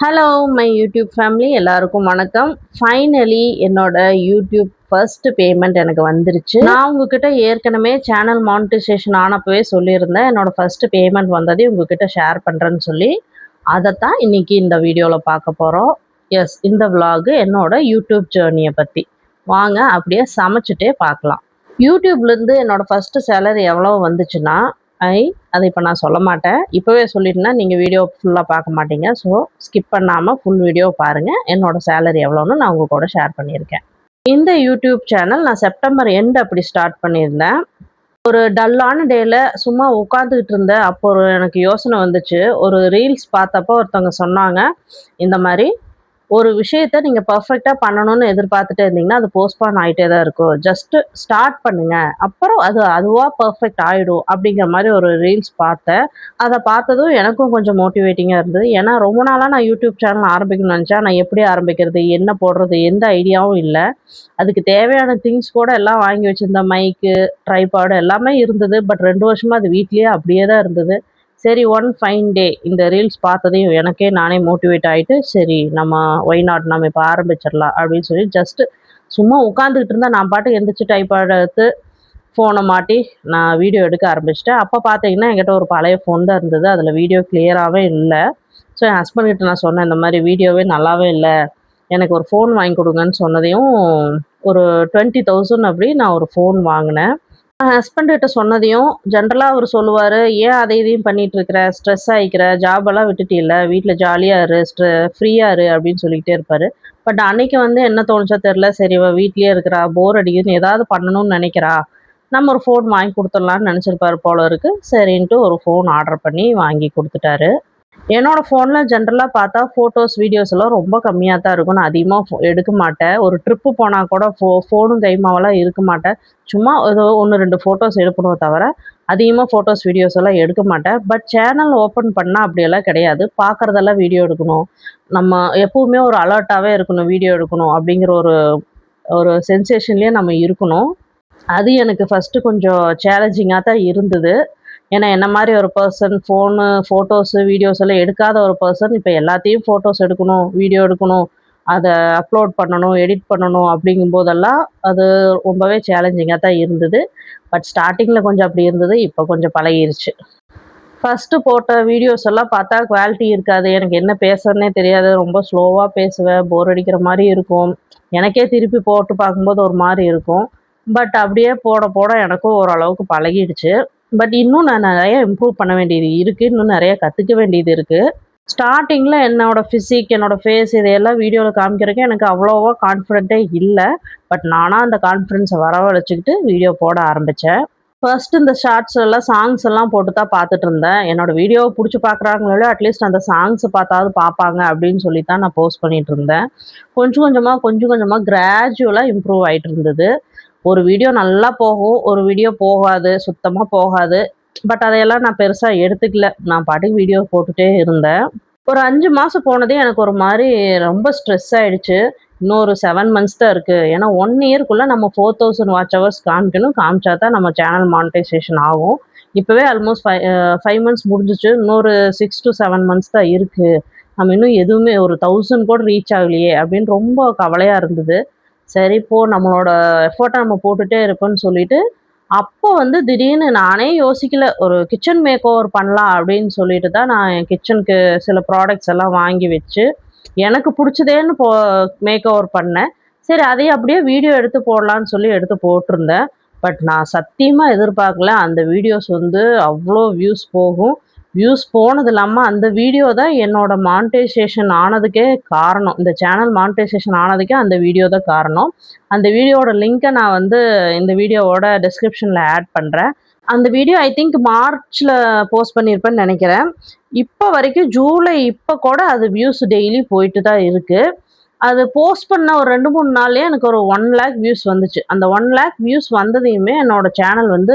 Hello my YouTube family, எல்லாருக்கும் வணக்கம். Finally என்னோட யூடியூப் ஃபர்ஸ்ட் பேமெண்ட் எனக்கு வந்துருச்சு. நான் உங்ககிட்ட ஏற்கனவே சேனல் மானிட்டைசேஷன் ஆனப்பவே சொல்லியிருந்தேன், என்னோட ஃபர்ஸ்ட் பேமெண்ட் வந்ததை உங்ககிட்ட ஷேர் பண்ணுறேன்னு சொல்லி. அதைத்தான் இன்னைக்கு இந்த வீடியோவில் பார்க்க போகிறோம். எஸ், இந்த vlog என்னோட யூடியூப் ஜேர்னியை பற்றி. வாங்க அப்படியே சமைச்சிட்டே பார்க்கலாம். யூடியூப்லேருந்து என்னோட ஃபர்ஸ்ட் சேலரி எவ்வளோ வந்துச்சுன்னா, அதை இப்போ நான் சொல்ல மாட்டேன். இப்போவே சொல்லிட்டேன்னா நீங்கள் வீடியோ ஃபுல்லாக பார்க்க மாட்டீங்க. ஸோ ஸ்கிப் பண்ணாமல் ஃபுல் வீடியோ பாருங்கள். என்னோட சேலரி எவ்வளோன்னு நான் உங்கள் கூட ஷேர் பண்ணியிருக்கேன். இந்த யூடியூப் சேனல் நான் செப்டம்பர் எண்ட் அப்படி ஸ்டார்ட் பண்ணியிருந்தேன். ஒரு டல்லான டேல சும்மா உட்காந்துக்கிட்டு இருந்தேன். அப்போ எனக்கு யோசனை வந்துச்சு. ஒரு ரீல்ஸ் பார்த்தப்போ ஒருத்தவங்க சொன்னாங்க, இந்த மாதிரி ஒரு விஷயத்த நீங்கள் பர்ஃபெக்டாக பண்ணணும்னு எதிர்பார்த்துட்டே இருந்தீங்கன்னா அது போஸ்ட்பான் ஆகிட்டே தான் இருக்கும். ஜஸ்ட்டு ஸ்டார்ட் பண்ணுங்க, அப்புறம் அது அதுவாக பர்ஃபெக்ட் ஆகிடும் அப்படிங்கிற மாதிரி ஒரு ரீல்ஸ் பார்த்தேன். அதை பார்த்ததும் எனக்கும் கொஞ்சம் மோட்டிவேட்டிங்காக இருந்தது. ஏன்னா ரொம்ப நாளாக நான் யூடியூப் சேனல் ஆரம்பிக்கணும்னு நினச்சேன். நான் எப்படி ஆரம்பிக்கிறது, என்ன போடுறது, எந்த ஐடியாவும் இல்லை. அதுக்கு தேவையான திங்ஸ் கூட எல்லாம் வாங்கி வச்சுருந்தேன். மைக்கு, ட்ரைபாடு எல்லாமே இருந்தது. பட் 2 வருஷமாக அது வீட்லேயே அப்படியே தான் இருந்தது. சரி, ஒன் ஃபைன் டே இந்த ரீல்ஸ் பார்த்ததையும் எனக்கே நானே மோட்டிவேட் ஆகிட்டு, சரி நம்ம ஒய் நாட் நம்ம இப்போ ஆரம்பிச்சிடலாம் அப்படின்னு சொல்லி ஜஸ்ட்டு சும்மா உட்காந்துக்கிட்டு இருந்தால் நான் பாட்டுக்கு எந்திரிச்சு டைப்பாட் எடுத்து ஃபோனை மாட்டி நான் வீடியோ எடுக்க ஆரம்பிச்சிட்டேன். அப்போ பார்த்தீங்கன்னா என்கிட்ட ஒரு பழைய ஃபோன் தான் இருந்தது. அதில் வீடியோ கிளியராகவே இல்லை. ஸோ என் ஹஸ்பண்ட்கிட்ட நான் சொன்னேன், இந்த மாதிரி வீடியோவே நல்லாவே இல்லை, எனக்கு ஒரு ஃபோன் வாங்கி கொடுங்கன்னு சொன்னதையும் ஒரு 20,000 அப்படி நான் ஒரு ஃபோன் வாங்கினேன். ஹஸ்பண்ட்கிட்ட சொன்னதையும் ஜென்ரலாக அவர் சொல்லுவார், ஏன் அதை இதையும் பண்ணிட்டு இருக்கிற, ஸ்ட்ரெஸ் ஆகிக்கிற, ஜாபெல்லாம் விட்டுட்டில்ல, வீட்டில் ஜாலியாக இரு, ஃப்ரீயாக இரு அப்படின்னு சொல்லிக்கிட்டே இருப்பார். பட் அன்னைக்கு என்ன தோணுச்சோ தெரில, சரி இவ வீட்லேயே இருக்கிறா, போர் அடிக்குதுன்னு ஏதாவது பண்ணணும்னு நினைக்கிறா, நம்ம ஒரு ஃபோன் வாங்கி கொடுத்துடலான்னு நினச்சிருப்பாரு போல இருக்கு. சரின்ட்டு ஒரு ஃபோன் ஆர்டர் பண்ணி வாங்கி கொடுத்துட்டாரு. என்னோட ஃபோனில் ஜென்ரலாக பார்த்தா ஃபோட்டோஸ், வீடியோஸ் எல்லாம் ரொம்ப கம்மியாக தான் இருக்கும். நான் அதிகமாக எடுக்க மாட்டேன். ஒரு ட்ரிப்பு போனால் கூட ஃபோனும் கைமாவெல்லாம் இருக்க மாட்டேன். சும்மா ஏதோ 1, 2 ஃபோட்டோஸ் எடுக்கணும் தவிர அதிகமாக ஃபோட்டோஸ், வீடியோஸ் எல்லாம் எடுக்க மாட்டேன். பட் சேனல் ஓப்பன் பண்ணால் அப்படியெல்லாம் கிடையாது. பார்க்குறதெல்லாம் வீடியோ எடுக்கணும், நம்ம எப்பவுமே ஒரு அலர்ட்டாகவே இருக்கணும், வீடியோ எடுக்கணும் அப்படிங்கிற ஒரு ஒரு சென்சேஷன்லேயே நம்ம இருக்கணும். அது எனக்கு ஃபஸ்ட்டு கொஞ்சம் சேலஞ்சிங்காக தான் இருந்தது. ஏன்னா என்ன மாதிரி ஒரு பர்சன் ஃபோட்டோஸு, வீடியோஸ் எல்லாம் எடுக்காத ஒரு பர்சன் இப்போ எல்லாத்தையும் ஃபோட்டோஸ் எடுக்கணும், வீடியோ எடுக்கணும், அதை அப்லோட் பண்ணணும், எடிட் பண்ணணும் அப்படிங்கும்போதெல்லாம் அது ரொம்பவே சேலஞ்சிங்காக தான் இருந்தது. பட் ஸ்டார்டிங்கில் கொஞ்சம் அப்படி இருந்தது. இப்போ கொஞ்சம் பழகிருச்சு. ஃபஸ்ட்டு போட்ட வீடியோஸ் எல்லாம் பார்த்தா குவாலிட்டி இருக்காது. எனக்கு என்ன பேசுறதுனே தெரியாது. ரொம்ப ஸ்லோவாக பேசுவேன். போர் அடிக்கிற மாதிரி இருக்கும். எனக்கே திருப்பி போட்டு பார்க்கும்போது ஒரு மாதிரி இருக்கும். பட் அப்படியே போட போட எனக்கும் ஓரளவுக்கு பழகிடுச்சு. பட் இன்னும் நான் நிறைய இம்ப்ரூவ் பண்ண வேண்டியது இருக்குது. இன்னும் நிறைய கற்றுக்க வேண்டியது இருக்குது. ஸ்டார்டிங்கில் என்னோட ஃபிசிக், என்னோட ஃபேஸ் இதையெல்லாம் வீடியோவில் காமிக்கிறதுக்கு எனக்கு அவ்வளோவா கான்ஃபிடென்ட்டே இல்லை. பட் நானாக அந்த கான்ஃபிடென்ஸை வரவழைச்சிக்கிட்டு வீடியோ போட ஆரம்பித்தேன். ஃபர்ஸ்ட் இந்த ஷார்ட்ஸ் எல்லாம் சாங்ஸ் எல்லாம் போட்டு தான் பார்த்துட்டு இருந்தேன். என்னோட வீடியோவை பிடிச்சி பார்க்குறாங்களோ அட்லீஸ்ட் அந்த சாங்ஸ் பார்த்தாவது பார்ப்பாங்க அப்படின்னு சொல்லி தான் நான் போஸ்ட் பண்ணிட்டு இருந்தேன். கொஞ்சம் கொஞ்சமாக கிராஜுவலாக இம்ப்ரூவ் ஆகிட்டு இருந்தது. ஒரு வீடியோ நல்லா போகும், ஒரு வீடியோ போகாது, சுத்தமாக போகாது. பட் அதையெல்லாம் நான் பெருசாக எடுத்துக்கல. நான் பாட்டுக்கு வீடியோ போட்டுகிட்டே இருந்தேன். ஒரு 5 மாதம் போனதே எனக்கு ஒரு மாதிரி ரொம்ப ஸ்ட்ரெஸ் ஆகிடுச்சு. இன்னொரு 7 மந்த்ஸ் தான் இருக்குது. ஏன்னா 1 இயர்க்குள்ளே நம்ம 4000 வாட்ச் ஹவர்ஸ் காமிக்கணும். காமிச்சா தான் நம்ம சேனல் மானிட்டைசேஷன் ஆகும். இப்போவே ஆல்மோஸ்ட் 5 மந்த்ஸ் முடிஞ்சிச்சு. இன்னொரு 6 to 7 மந்த்ஸ் தான் இருக்குது. நம்ம இன்னும் எதுவுமே ஒரு 1000 கூட ரீச் ஆகலையே அப்படின்னு ரொம்ப கவலையாக இருந்தது. சரி போ, நம்மளோட எஃபோர்ட்டை நம்ம போட்டுகிட்டே இருப்போம்னு சொல்லிட்டு அப்போ திடீர்னு நானே யோசிக்கல, ஒரு கிச்சன் மேக் ஓவர் பண்ணலாம் அப்படின்னு சொல்லிட்டு தான் நான் என் கிச்சனுக்கு சில ப்ராடக்ட்ஸ் எல்லாம் வாங்கி வச்சு எனக்கு பிடிச்சதேன்னு மேக் ஓவர் பண்ணேன். சரி அதையும் அப்படியே வீடியோ எடுத்து போடலான்னு சொல்லி எடுத்து போட்டிருந்தேன். பட் நான் சத்தியமாக எதிர்பார்க்கல அந்த வீடியோஸ் அவ்வளோ வியூஸ் போகும். வியூஸ் போனது இல்லாமல் அந்த வீடியோ தான் என்னோட மானிட்டைசேஷன் ஆனதுக்கே காரணம். இந்த சேனல் மானிட்டைசேஷன் ஆனதுக்கே அந்த வீடியோ தான் காரணம். அந்த வீடியோவோட லிங்க்கை நான் இந்த வீடியோவோட டிஸ்கிரிப்ஷனில் ஆட் பண்ணுறேன். அந்த வீடியோ ஐ திங்க் மார்ச்சில் போஸ்ட் பண்ணியிருப்பேன்னு நினைக்கிறேன். இப்போ வரைக்கும் ஜூலை இப்போ கூட அது வியூஸ் டெய்லி போயிட்டு தான் இருக்குது. அது போஸ்ட் பண்ண ஒரு 2, 3 நாள்லேயே எனக்கு ஒரு 1 lakh வியூஸ் வந்துச்சு. அந்த 1 lakh வியூஸ் வந்ததையுமே என்னோட சேனல்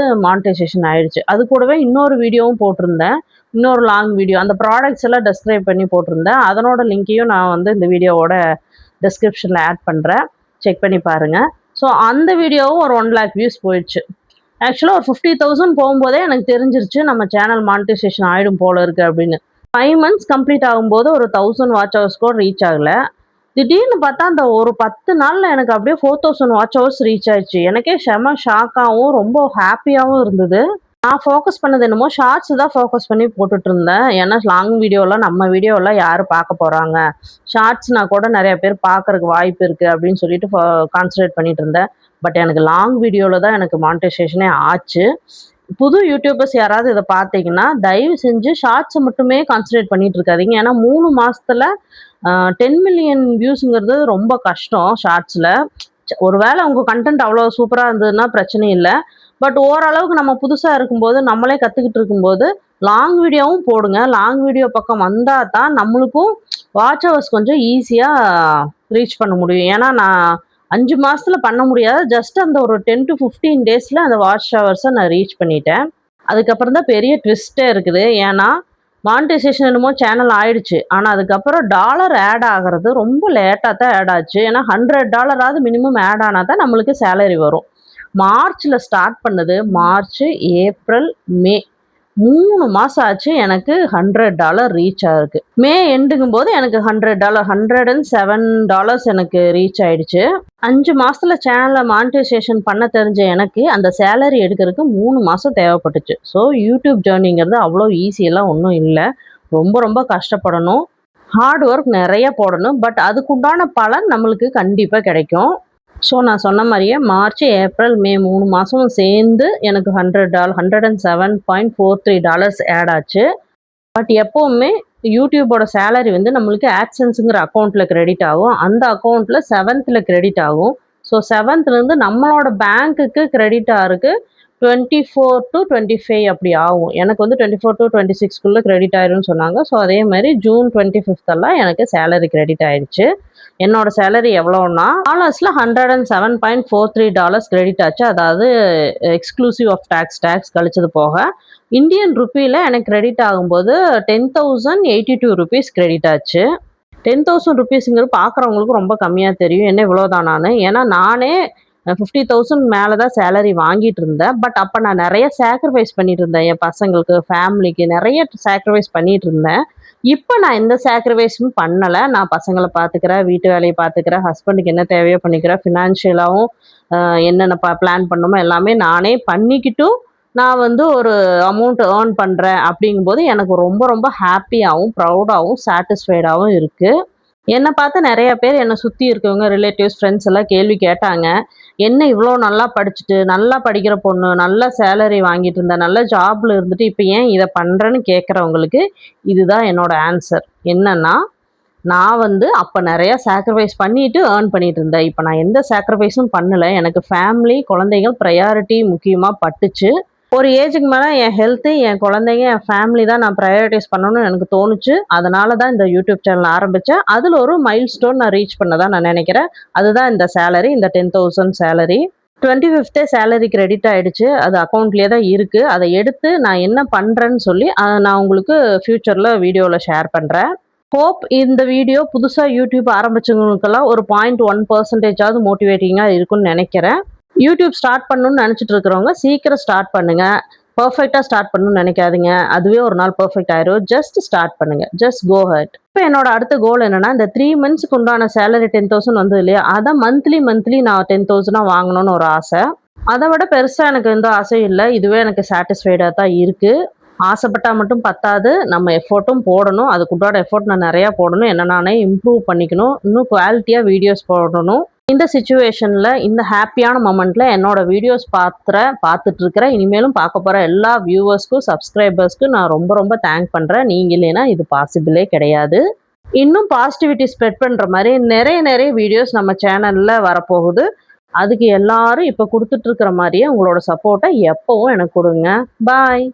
மானிட்டைசேஷன் ஆயிடுச்சு. அது கூடவே இன்னொரு வீடியோவும் போட்டிருந்தேன். இன்னொரு லாங் வீடியோ, அந்த ப்ராடக்ட்ஸ் எல்லாம் டெஸ்கிரைப் பண்ணி போட்டிருந்தேன். அதனோட லிங்க்கையும் நான் இந்த வீடியோவோட டிஸ்கிரிப்ஷனில் ஆட் பண்ணுறேன். செக் பண்ணி பாருங்கள். ஸோ அந்த வீடியோவும் ஒரு 1 lakh வியூஸ் போயிடுச்சு. ஆக்சுவலா ஒரு 50,000 போகும்போதே எனக்கு தெரிஞ்சிருச்சு நம்ம சேனல் மானிட்டைசேஷன் ஆயிடும் போல இருக்கு அப்படின்னு. 5 மந்த்ஸ் கம்ப்ளீட் ஆகும்போது ஒரு 1000 வாட்ச் ஹவர்ஸ் கூட ரீச் ஆகல. திடீர்னு பார்த்தா அந்த ஒரு 10 நாள்ல எனக்கு அப்படியே 4000 வாட்ச் ஹவர்ஸ் ரீச் ஆயிடுச்சு. எனக்கே செம ஷாக்காவும், ரொம்ப ஹேப்பியாவும் இருந்தது. நான் ஃபோக்கஸ் பண்ணது என்னமோ ஷார்ட்ஸ் தான் ஃபோக்கஸ் பண்ணி போட்டுட்டு இருந்தேன். ஏன்னா லாங் வீடியோலாம் நம்ம வீடியோலாம் யாரு பார்க்க போறாங்க? ஷார்ட்ஸ்னா கூட நெறைய பேர் பார்க்கறக்கு வாய்ப்பு இருக்கு அப்படின்னு சொல்லிட்டு கான்சன்ட்ரேட் பண்ணிட்டு இருந்தேன். பட் எனக்கு லாங் வீடியோல தான் எனக்கு மானிட்டைசேஷனே ஆச்சு. புது யூடியூபர்ஸ் யாராவது இத பார்த்தீங்கன்னா, தயவு செஞ்சு ஷார்ட்ஸ மட்டுமே கான்சன்ட்ரேட் பண்ணிட்டு இருக்காதீங்க. ஏன்னா 3 மாசத்துல 10 மில்லியன் வியூஸ்ங்கிறது ரொம்ப கஷ்டம் ஷார்ட்ஸ்ல. ஒருவேள உங்க கன்டென்ட் அவ்வளோ சூப்பரா இருந்ததுன்னா பிரச்சனை இல்ல. பட் ஓரளவுக்கு நம்ம புதுசா இருக்கும்போது, நம்மளே கத்துக்கிட்டு இருக்கும்போது, லாங் வீடியோவும் போடுங்க. லாங் வீடியோ பக்கம் வந்தா தான் நம்மளுக்கும் வாட்ச் ஹவர்ஸ் கொஞ்சம் ஈஸியா ரீச் பண்ண முடியும். ஏன்னா நான் 5 மாசத்துல பண்ண முடியாது. ஜஸ்ட் அந்த ஒரு 10 டூ 15 டேஸ்ல அந்த வாட்ச் ஹவர்ஸ நான் ரீச் பண்ணிட்டேன். அதுக்கப்புறம் தான் பெரிய ட்விஸ்ட்டே இருக்குது. ஏன்னா, மானிட்டைசேஷன் என்னமோ சேனல் ஆயிடுச்சு. ஆனா, அதுக்கப்புறம் டாலர் ஆட் ஆகுறது ரொம்ப லேட்டா தான் ஆட் ஆச்சு. ஏன்னா $100 மினிமம் ஆட் ஆனா தான் நம்மளுக்கு சேலரி வரும். மார்ச்ல ஸ்டார்ட் பண்ணது. மார்ச், ஏப்ரல், மே 3 மாசம் ஆச்சு எனக்கு $100 ரீச் ஆகுறதுக்கு. மே எண்டுங்கும்போது எனக்கு $100 $107 எனக்கு ரீச் ஆயிடுச்சு. 5 மாசத்துல சேனல மானிட்டைசேஷன் பண்ண தெரிஞ்ச எனக்கு அந்த சேலரி எடுக்கிறதுக்கு 3 மாசம் தேவைப்பட்டுச்சு. ஸோ யூடியூப் ஜர்னிங்கிறது அவ்வளோ ஈஸி எல்லாம் ஒண்ணும் இல்ல. ரொம்ப ரொம்ப கஷ்டப்படணும். ஹார்ட் ஒர்க் நெறைய போடணும். பட் அதுக்குண்டான பலன் நம்மளுக்கு கண்டிப்பா கிடைக்கும். ஸோ நான் சொன்ன மாரியே மார்ச், ஏப்ரல், மே 3 மாசமும் சேர்ந்து எனக்கு $107.43 ஆட் ஆச்சு. பட் எப்பவுமே யூடியூபோட சேலரி வந்து நம்மளுக்கு ஆட்சென்ஸ்ங்கிற அக்கவுண்ட்ல கிரெடிட் ஆகும். அந்த அக்கவுண்ட்ல 7த்ல கிரெடிட் ஆகும். ஸோ 7த்லேருந்து நம்மளோட பேங்க்குக்கு கிரெடிட் ஆகுறக்கு 24-25 அப்படி ஆகும். எனக்கு வந்து 24-26க்குள்ள கிரெடிட் ஆயிரும்னு சொன்னாங்க. ஸோ அதே மாரி ஜூன் 25th எல்லாம் எனக்கு சேலரி கிரெடிட் ஆயிடுச்சு. என்னோட சேலரி எவ்வளோன்னா, டாலர்ஸ்ல $107.43 கிரெடிட் ஆச்சு. அதாவது எக்ஸ்க்ளூசிவ் ஆஃப் டாக்ஸ் கழிச்சது போக. இந்தியன் ருப்பியில எனக்கு கிரெடிட் ஆகும்போது ₹10,082 கிரெடிட் ஆச்சு. ₹10,000ங்கிறது பார்க்குறவங்களுக்கு ரொம்ப கம்மியா தெரியும். என்ன இவ்வளோதானான்னு. ஏன்னா நானே 50,000 மேல தான் சேலரி வாங்கிட்டு இருந்தேன். பட் அப்ப நான் நெறைய சாக்ரிஃபைஸ் பண்ணிட்டு இருந்தேன். என் பசங்களுக்கு, ஃபேமிலிக்கு நெறைய சாக்ரிஃபைஸ் பண்ணிட்டு இருந்தேன். இப்ப நான் எந்த சாக்ரிஃபைஸும் பண்ணல. நான் பசங்கள பார்த்துக்கிறேன், வீட்டு வேலைய பார்த்துக்கிறேன், ஹஸ்பண்டுக்கு என்ன தேவையோ பண்ணிக்கிறேன். ஃபினான்ஷியலாவும் என்னென்ன பிளான் பண்ணணுமோ எல்லாமே நானே பண்ணிக்கிட்டும், நான் வந்து ஒரு அமௌண்ட் ஏர்ன் பண்றேன் அப்படிங்கும்போது எனக்கு ரொம்ப ரொம்ப ஹேப்பியாவும், ப்ரவுடாவும், சாட்டிஸ்ஃபைடாவும் இருக்கு. என்ன பார்த்து நெறைய பேர் என்ன சுத்தி இருக்கவங்க, ரிலேட்டிவ்ஸ், ஃப்ரெண்ட்ஸ் எல்லாம் கேள்வி கேட்டாங்க. "என்ன இவ்ளோ நல்லா படிச்சுட்டு, நல்லா படிக்கிற பொண்ணு, நல்ல சேலரி வாங்கிட்டு இருந்த, நல்ல ஜாப்ல இருந்துட்டு, இப்ப ஏன் இத பண்றன்னு?" கேட்கிறவங்களுக்கு இதுதான் என்னோட ஆன்சர். என்னன்னா, நான் வந்து அப்ப நெறைய சாக்ரிஃபைஸ் பண்ணிட்டு ஏர்ன் பண்ணிட்டு இருந்தேன். இப்ப நான் எந்த சாக்ரிஃபைஸும் பண்ணல. எனக்கு ஃபேமிலி, குழந்தைகள் பிரையாரிட்டி முக்கியமா பட்டுச்சு. ஒரு ஏஜுக்கு மேல என் ஹெல்த்து, என் குழந்தைங்க, என் ஃபேமிலி தான் நான் பிரையாரிட்டைஸ் பண்ணணும்னு எனக்கு தோணுச்சு. அதனால தான் இந்த யூடியூப் சேனல் ஆரம்பிச்சேன். அதுல ஒரு மைல்ஸ்டோன் நான் ரீச் பண்ணதா நான் நெனைக்கிறேன். அதுதான் இந்த சேலரி, இந்த 10,000 சேலரி. 25த்தே சேலரி கிரெடிட் ஆயிடுச்சு. அது அக்கவுண்ட்லயே தான் இருக்கு. அத எடுத்து நான் என்ன பண்றேன்னு சொல்லி, நான் உங்களுக்கு ஃபியூச்சர்ல வீடியோல ஷேர் பண்றேன். ஹோப் இந்த வீடியோ புதுசா யூடியூப் ஆரம்பிச்சவங்களுக்கெல்லாம் ஒரு 0.1% மோட்டிவேட்டிங்கா இருக்கும்னு நெனைக்கிறேன். யூடியூப் ஸ்டார்ட் பண்ணணும்னு நினைச்சிட்டு இருக்கிறவங்க சீக்கிரம் ஸ்டார்ட் பண்ணுங்க. பெர்ஃபெக்ட்டா ஸ்டார்ட் பண்ணணும்னு நினைக்காதீங்க. அதுவே ஒரு நாள் பெர்ஃபெக்ட் ஆயிரும். ஜஸ்ட் ஸ்டார்ட் பண்ணுங்க. Just go ahead. இப்ப என்னோட அடுத்த கோல் என்னன்னா, இந்த 3 மந்த்ஸ்க்கு உண்டான சேலரி 10,000 வந்தது இல்லையா? அத மந்த்லி நான் 10,000 வாங்கணும்னு ஒரு ஆசை. அத விட பெருசா எனக்கு எந்த ஆசையும் இல்ல. இதுவே எனக்கு சாட்டிஸ்ஃபைடா தான் இருக்கு. ஆசைப்பட்டா மட்டும் பத்தாது. நம்ம எஃபோர்ட்டும் போடணும். அதுக்குண்டான எஃபோர்ட் நான் நெறையா போடணும். என்ன நானே இம்ப்ரூவ் பண்ணிக்கணும். இன்னும் குவாலிட்டியா வீடியோஸ் போடணும். இந்த சிச்சுவேஷன்ல, இந்த ஹேப்பியான மொமெண்ட்ல என்னோட வீடியோஸ் பார்த்துட்டு இருக்கிற, இனிமேலும் பார்க்க போற எல்லா வியூவர்ஸ்க்கும், சப்ஸ்கிரைபர்ஸ்க்கும் நான் ரொம்ப ரொம்ப தேங்க் பண்றேன். நீங்க இல்லைன்னா இது பாசிபிளே கிடையாது. இன்னும் பாசிட்டிவிட்டி ஸ்ப்ரெட் பண்ற மாரி நெறைய வீடியோஸ் நம்ம சேனல்ல வரப்போகுது. அதுக்கு எல்லாரும் இப்ப குடுத்துட்டு இருக்கிற மாரியே உங்களோட சப்போர்ட்ட எப்பவும் எனக்கு குடுங்க. பாய்.